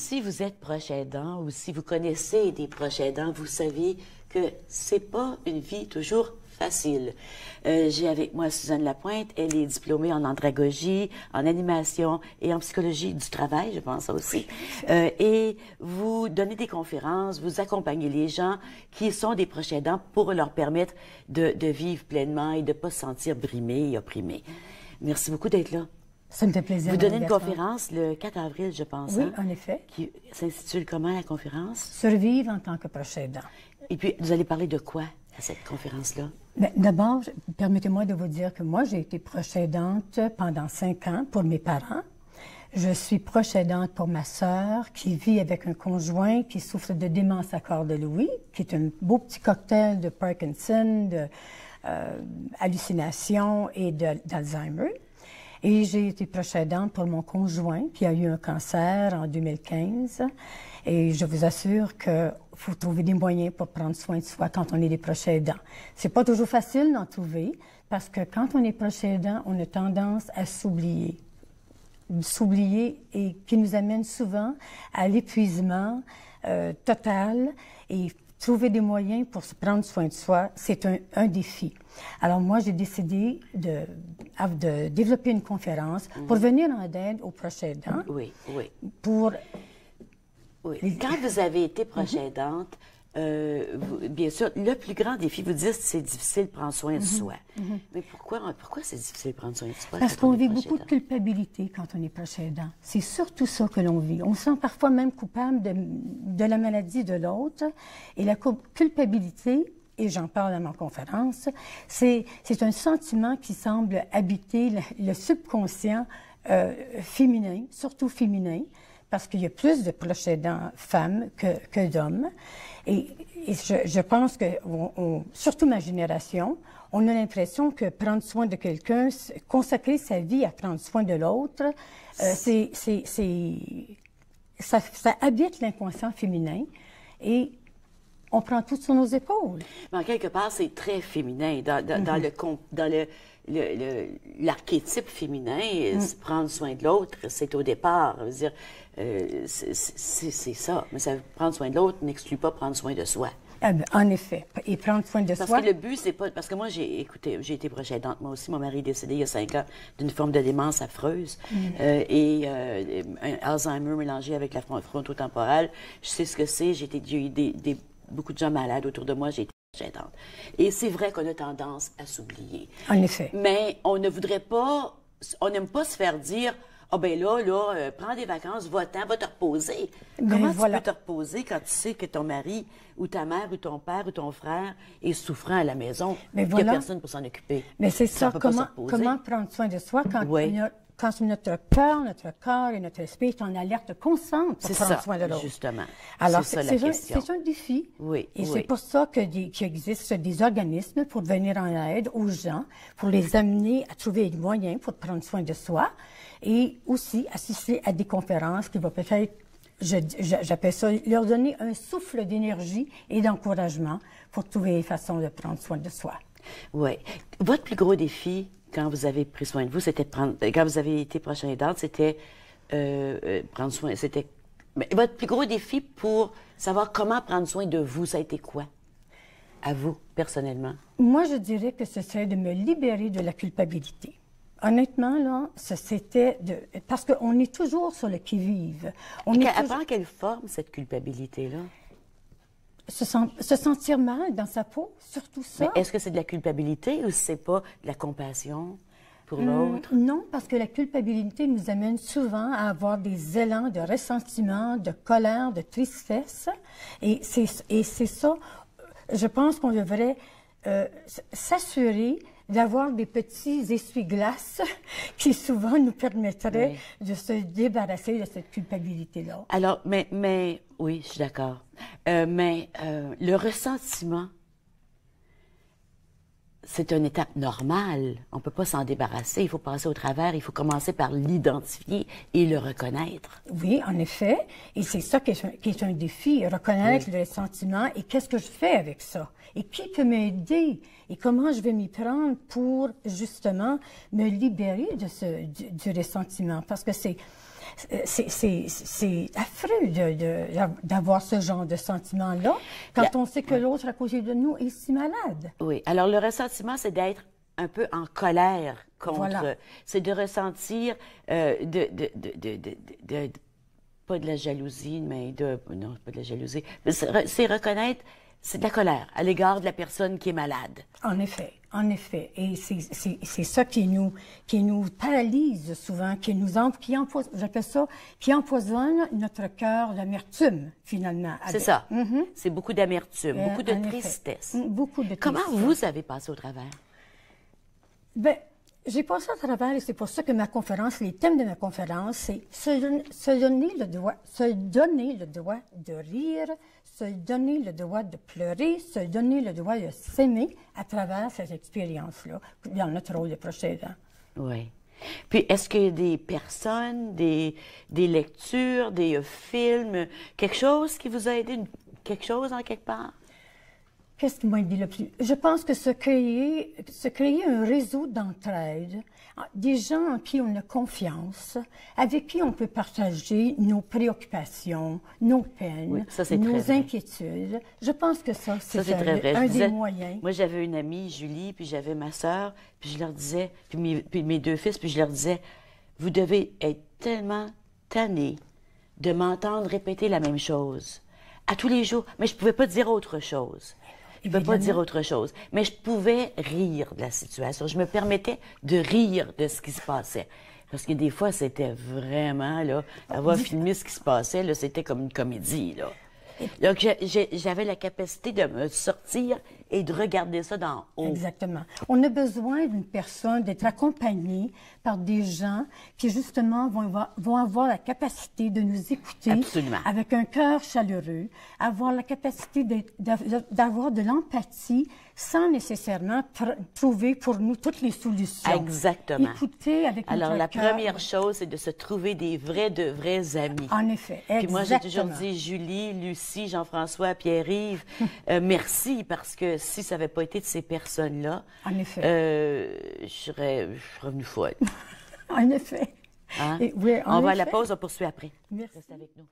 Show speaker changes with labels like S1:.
S1: si vous êtes proche aidant ou si vous connaissez des proches aidants, vous savez que c'est pas une vie toujours facile. J'ai avec moi Suzanne Lapointe, elle est diplômée en andragogie, en animation et en psychologie du travail, je pense aussi. Et vous donnez des conférences, vous accompagnez les gens qui sont des proches aidants pour leur permettre de vivre pleinement et de ne pas se sentir brimés et opprimés. Merci beaucoup d'être là.
S2: Ça me fait plaisir.
S1: Vous donnez une conférence le 4 avril, je pense.
S2: Oui,
S1: hein,
S2: en effet.
S1: Qui s'intitule comment, la conférence?
S2: Survivre en tant que proche aidant.
S1: Et puis, vous allez parler de quoi à cette conférence-là?
S2: D'abord, permettez-moi de vous dire que moi, j'ai été proche aidante pendant 5 ans pour mes parents. Je suis proche aidante pour ma sœur qui vit avec un conjoint qui souffre de démence à corps de Louis, qui est un beau petit cocktail de Parkinson, de hallucinations et d'Alzheimer. Et j'ai été proche aidante pour mon conjoint qui a eu un cancer en 2015. Et je vous assure qu'il faut trouver des moyens pour prendre soin de soi quand on est des proches aidants. C'est pas toujours facile d'en trouver parce que quand on est proche aidant, on a tendance à s'oublier. S'oublier et qui nous amène souvent à l'épuisement total et trouver des moyens pour se prendre soin de soi, c'est un défi. Alors moi, j'ai décidé de développer une conférence pour venir en aide aux proches aidants.
S1: Oui, oui.
S2: Pour...
S1: Oui. Quand vous avez été proche aidante, bien sûr, le plus grand défi, vous dites, c'est difficile de prendre soin de soi. Mais pourquoi c'est difficile de prendre soin de soi?
S2: Parce qu'on vit beaucoup de culpabilité quand on est proche aidant. C'est surtout ça que l'on vit. On se sent parfois même coupable de la maladie de l'autre. Et la culpabilité, et j'en parle dans ma conférence, c'est un sentiment qui semble habiter le subconscient féminin, surtout féminin, parce qu'il y a plus de proches aidants femmes que d'hommes. Et je pense que, surtout ma génération, on a l'impression que prendre soin de quelqu'un, consacrer sa vie à prendre soin de l'autre, ça habite l'inconscient féminin et on prend tout sur nos épaules.
S1: Mais en quelque part, c'est très féminin. Dans l'archétype féminin, prendre soin de l'autre, c'est au départ. Je veux dire, c'est ça. Mais prendre soin de l'autre n'exclut pas prendre soin de soi.
S2: En effet. Et prendre soin de
S1: soi. Parce que le but, c'est pas... Parce que moi, j'ai été proche aidante. Moi aussi, mon mari est décédé il y a 5 ans d'une forme de démence affreuse. Et un Alzheimer mélangé avec la frontotemporale. Je sais ce que c'est. J'ai eu beaucoup de gens malades autour de moi. J'ai été proche aidante. Et c'est vrai qu'on a tendance à s'oublier.
S2: En effet.
S1: Mais on ne voudrait pas... On n'aime pas se faire dire... Ah ben là, prends des vacances, va-t'en, va te reposer. Comment tu peux te reposer quand tu sais que ton mari ou ta mère ou ton père ou ton frère est souffrant à la maison, qu'il n'y a personne pour s'en occuper?
S2: Mais c'est ça, comment prendre soin de soi quand, quand notre cœur, notre corps et notre esprit sont en alerte constante pour prendre soin de l'autre?
S1: Justement.
S2: Alors, c'est un défi.
S1: Oui,
S2: et c'est pour ça qu'il existe des organismes pour venir en aide aux gens, pour les amener à trouver des moyens pour prendre soin de soi et aussi assister à des conférences qui vont peut-être, j'appelle ça, leur donner un souffle d'énergie et d'encouragement pour trouver des façons de prendre soin de soi.
S1: Oui. Votre plus gros défi, quand vous avez pris soin de vous, c'était quand vous avez été proche aidante, c'était prendre soin, mais votre plus gros défi pour savoir comment prendre soin de vous, ça a été quoi? À vous, personnellement?
S2: Moi, je dirais que ce serait de me libérer de la culpabilité. Honnêtement, là, c'était parce qu'on est toujours sur le qui-vive.
S1: Elle prend quelle forme, cette culpabilité-là?
S2: Se sentir mal dans sa peau, surtout ça.
S1: Mais est-ce que c'est de la culpabilité ou c'est pas de la compassion pour l'autre?
S2: Non, parce que la culpabilité nous amène souvent à avoir des élans de ressentiment, de colère, de tristesse. Et c'est ça, je pense qu'on devrait s'assurer d'avoir des petits essuie-glaces qui souvent nous permettraient de se débarrasser de cette culpabilité-là.
S1: Alors, mais oui, je suis d'accord. Mais le ressentiment, c'est une étape normale. On ne peut pas s'en débarrasser. Il faut passer au travers. Il faut commencer par l'identifier et le reconnaître.
S2: Oui, en effet. Et c'est ça qui est un défi, reconnaître le ressentiment et qu'est-ce que je fais avec ça? Et qui peut m'aider? Et comment je vais m'y prendre pour, justement, me libérer de du ressentiment? Parce que C'est affreux d'avoir ce genre de sentiment-là quand on sait que l'autre à côté de nous est si malade.
S1: Oui. Alors, le ressentiment, c'est d'être un peu en colère contre.
S2: Voilà.
S1: C'est de ressentir pas de la jalousie, mais non, pas de la jalousie. Mais c'est reconnaître, c'est de la colère à l'égard de la personne qui est malade.
S2: En effet, en effet. Et c'est ça qui nous paralyse souvent, j'appelle ça, qui empoisonne notre cœur, l'amertume, finalement.
S1: C'est ça. C'est beaucoup d'amertume, beaucoup de tristesse.
S2: Beaucoup de tristesse.
S1: Comment vous avez passé au travers?
S2: Ben, j'ai passé à travers, et c'est pour ça que les thèmes de ma conférence, c'est se donner le droit de rire, se donner le droit de pleurer, se donner le droit de s'aimer à travers cette expérience-là, dans notre rôle de proche aidant.
S1: Oui. Puis, est-ce qu'il y a des personnes, des lectures, des films, quelque chose qui vous a aidé, quelque chose en quelque part?
S2: Qu'est-ce qui m'a aidé le plus? Je pense que se créer un réseau d'entraide, des gens en qui on a confiance, avec qui on peut partager nos préoccupations, nos peines, nos inquiétudes. Je pense que ça, c'est un des moyens.
S1: Moi, j'avais une amie, Julie, puis j'avais ma sœur, puis je leur disais, puis mes deux fils, puis je leur disais, vous devez être tellement tannés de m'entendre répéter la même chose à tous les jours, mais je ne pouvais pas dire autre chose. Je ne peux pas dire autre chose. Mais je pouvais rire de la situation. Je me permettais de rire de ce qui se passait. Parce que des fois, c'était vraiment, là, avoir filmé ce qui se passait, là, c'était comme une comédie, là. Donc, j'avais la capacité de me sortir et de regarder ça d'en haut.
S2: Exactement. On a besoin d'une personne, d'être accompagné par des gens qui, justement, vont avoir la capacité de nous écouter.
S1: Absolument.
S2: Avec un cœur chaleureux, avoir la capacité d'avoir de l'empathie sans nécessairement trouver pour nous toutes les solutions.
S1: Exactement.
S2: Écouter avec notre cœur.
S1: Alors, la première chose, c'est de se trouver des vrais amis.
S2: En effet, exactement.
S1: Puis moi, j'ai toujours dit, Julie, Lucie, Jean-François, Pierre-Yves, merci, parce que si ça n'avait pas été de ces personnes-là,
S2: en effet,
S1: je serais revenue folle.
S2: En effet.
S1: Hein?
S2: Et, oui,
S1: on va à la pause, on poursuit après.
S2: Merci.
S1: Reste avec nous.